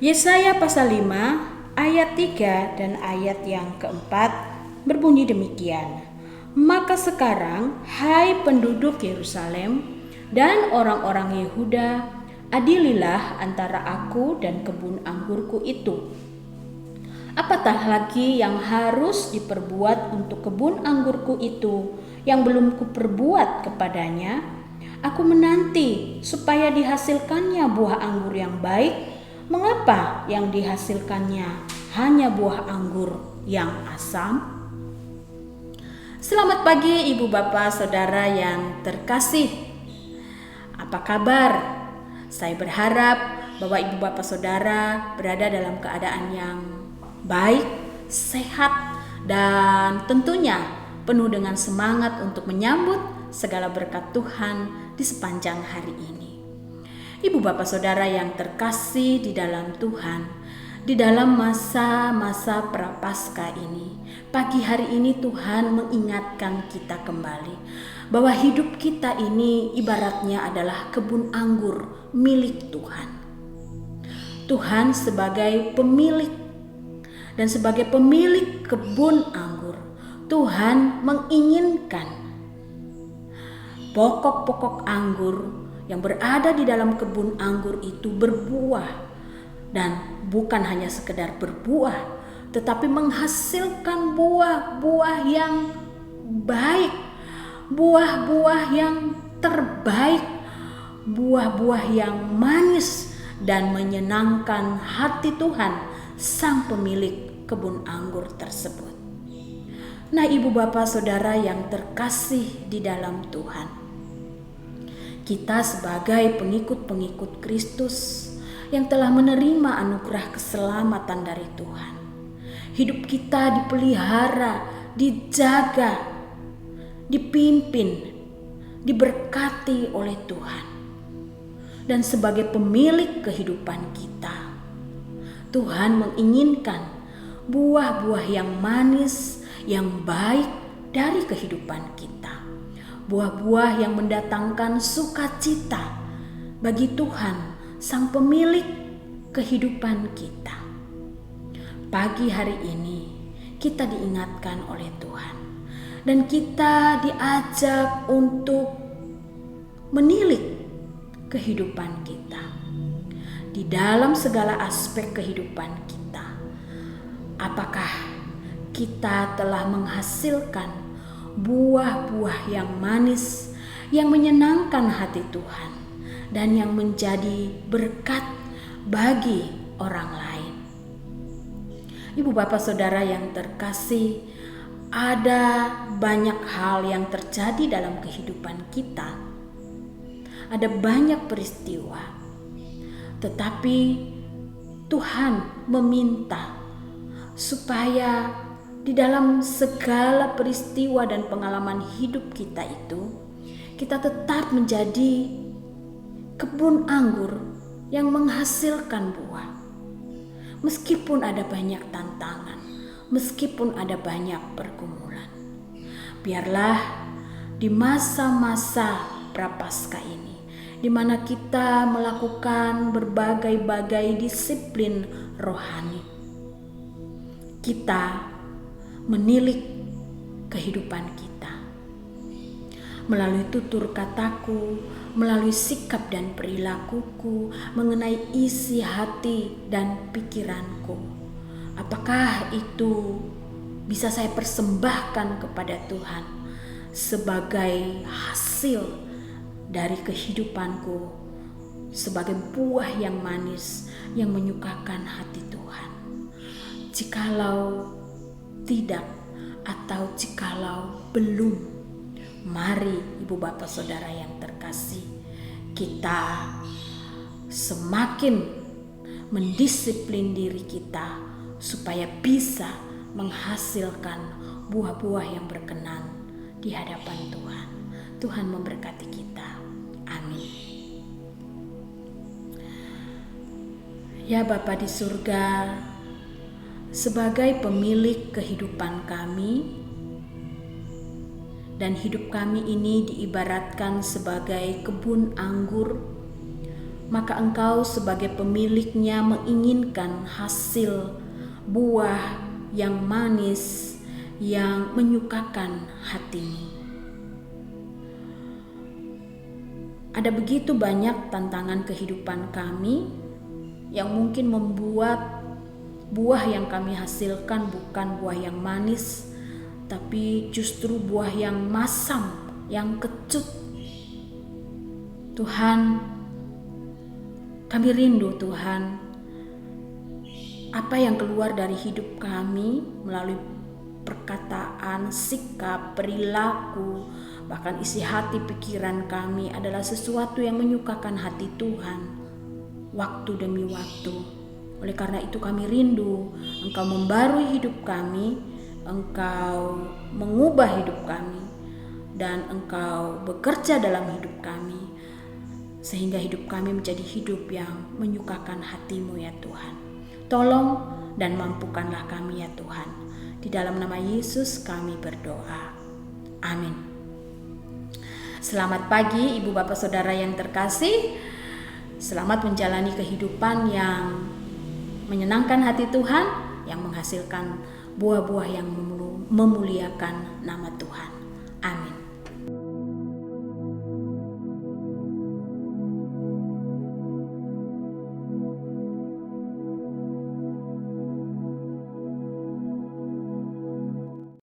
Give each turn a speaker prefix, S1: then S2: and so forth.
S1: Yesaya pasal 5 ayat 3 dan ayat yang keempat berbunyi demikian. Maka sekarang, hai penduduk Yerusalem dan orang-orang Yehuda, adililah antara aku dan kebun anggurku itu. Apatah lagi yang harus diperbuat untuk kebun anggurku itu yang belum kuperbuat kepadanya? Aku menanti supaya dihasilkannya buah anggur yang baik. Mengapa yang dihasilkannya hanya buah anggur yang asam? Selamat pagi Ibu Bapak Saudara yang terkasih. Apa kabar? Saya berharap bahwa Ibu Bapak Saudara berada dalam keadaan yang baik, sehat, dan tentunya penuh dengan semangat untuk menyambut segala berkat Tuhan di sepanjang hari ini. Ibu Bapak Saudara yang terkasih di dalam Tuhan, di dalam masa-masa Prapaskah ini, pagi hari ini Tuhan mengingatkan kita kembali bahwa hidup kita ini ibaratnya adalah kebun anggur milik Tuhan. Tuhan sebagai pemilik dan sebagai pemilik kebun anggur, Tuhan menginginkan pokok-pokok anggur yang berada di dalam kebun anggur itu berbuah, dan bukan hanya sekedar berbuah, tetapi menghasilkan buah-buah yang baik, buah-buah yang terbaik, buah-buah yang manis dan menyenangkan hati Tuhan, Sang pemilik kebun anggur tersebut. Nah, Ibu Bapak Saudara yang terkasih di dalam Tuhan, kita sebagai pengikut-pengikut Kristus yang telah menerima anugerah keselamatan dari Tuhan, hidup kita dipelihara, dijaga, dipimpin, diberkati oleh Tuhan. Dan sebagai pemilik kehidupan kita, Tuhan menginginkan buah-buah yang manis, yang baik dari kehidupan kita. Buah-buah yang mendatangkan sukacita bagi Tuhan, Sang pemilik kehidupan kita. Pagi hari ini kita diingatkan oleh Tuhan, dan kita diajak untuk menilik kehidupan kita. Di dalam segala aspek kehidupan kita, apakah kita telah menghasilkan buah-buah yang manis, yang menyenangkan hati Tuhan, dan yang menjadi berkat bagi orang lain. Ibu Bapak Saudara yang terkasih, ada banyak hal yang terjadi dalam kehidupan kita. Ada banyak peristiwa, tetapi Tuhan meminta supaya di dalam segala peristiwa dan pengalaman hidup kita itu, kita tetap menjadi kebun anggur yang menghasilkan buah. Meskipun ada banyak tantangan, meskipun ada banyak pergumulan. Biarlah di masa-masa Prapaskah ini, di mana kita melakukan berbagai-bagai disiplin rohani, kita menilik kehidupan kita melalui tutur kataku, melalui sikap dan perilakuku, mengenai isi hati dan pikiranku. Apakah itu bisa saya persembahkan kepada Tuhan sebagai hasil dari kehidupanku, sebagai buah yang manis yang menyukakan hati Tuhan? Jikalau tidak, atau jikalau belum, mari Ibu Bapak Saudara yang terkasih, kita semakin mendisiplin diri kita supaya bisa menghasilkan buah-buah yang berkenan di hadapan Tuhan. Tuhan memberkati kita. Amin. Ya Bapa di surga, sebagai pemilik kehidupan kami, dan hidup kami ini diibaratkan sebagai kebun anggur, maka Engkau sebagai pemiliknya menginginkan hasil buah yang manis, yang menyukakan hatimu. Ada begitu banyak tantangan kehidupan kami yang mungkin membuat buah yang kami hasilkan bukan buah yang manis, tapi justru buah yang masam, yang kecut. Tuhan, kami rindu Tuhan, apa yang keluar dari hidup kami melalui perkataan, sikap, perilaku, bahkan isi hati pikiran kami adalah sesuatu yang menyukakan hati Tuhan waktu demi waktu. Oleh karena itu kami rindu Engkau membarui hidup kami, Engkau mengubah hidup kami, dan Engkau bekerja dalam hidup kami, sehingga hidup kami menjadi hidup yang menyukakan hati-Mu ya Tuhan. Tolong dan mampukanlah kami ya Tuhan. Di dalam nama Yesus kami berdoa. Amin. Selamat pagi Ibu Bapak Saudara yang terkasih. Selamat menjalani kehidupan yang menyenangkan hati Tuhan, yang menghasilkan buah-buah yang memuliakan nama Tuhan.